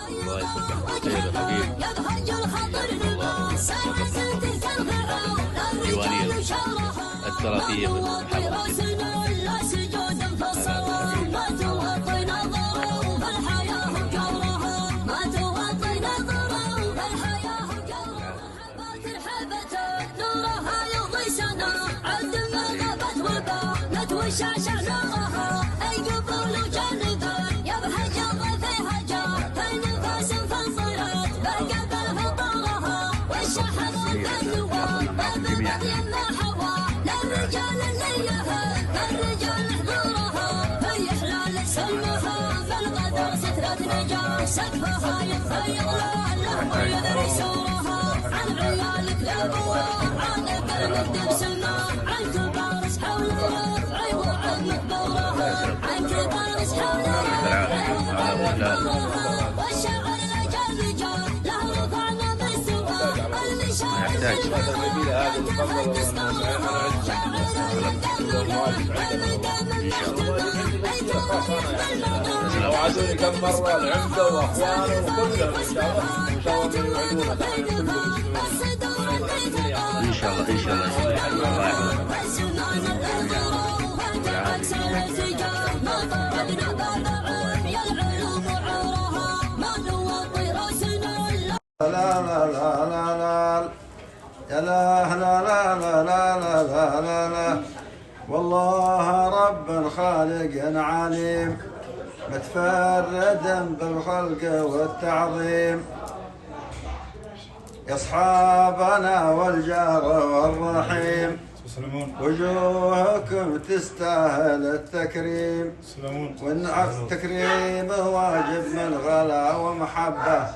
الله يصلح بالخير يا حبيب. ديوانية التراثية بالمحافظة. سقفها يتغير لا يدري سورها عن عيالك لابوها عن قلبك بسمه عن كبارس حولها عيوة عن مقبورها عن كبارس حولها والشعر رجال رجال له رفعنا بالسوى المشاعر وعدوني كم مرة العمدة واخوانه وكلهم ان شاء الله يوعدونا ان شاء الله ان شاء الله. الله لا لا لا لا لا يا لا لا لا لا لا لا لا لا والله رب خالق عليم متفرد بالخلق والتعظيم يا أصحابنا والجار والرحيم وجوهكم تستاهل التكريم والتكريم واجب من غلا ومحبة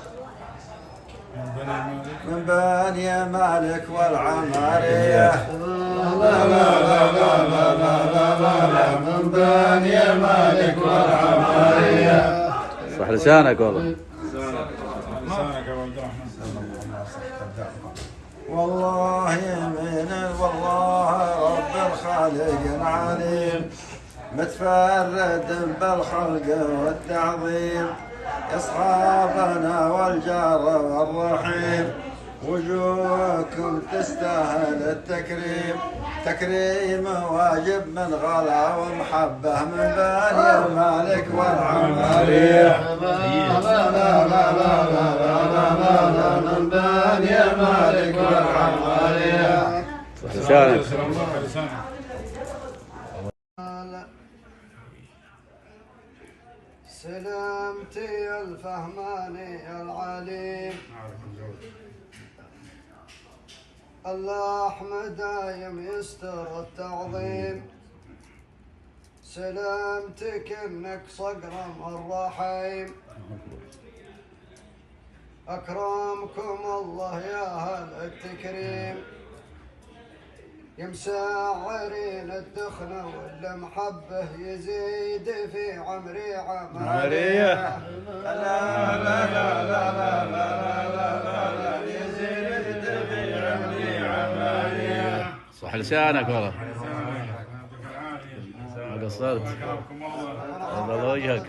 من بني مالك والعمارية لا لا لا لا لا لا لا لا من بني مالك والعمارية. صح لسانك والله. لسانك يا عبد الرحمن. والله يمين والله رب الخالق عليم متفرد بالخلق والتعظيم يا أصحابنا والجار والرحيم وجوهكم تستاهل التكريم تكريم واجب من غلا ومحبة من بني المالك والعمارية لا لا لا لا لا لا لا من بني المالك والعمارية. لسانك. سلامتي الفهماني العليم الله أحمد دايم يستر التعظيم سلامتك إنك صقرم الرحيم أكرمكم الله يا أهل التكريم يا مساعرين الدخنة والمحبة يزيد في عمري عمارية لا لا لا لا لا لا لا يزيد في عمري عمارية. صح لسانك والله. ما قصرت. الله وجهك.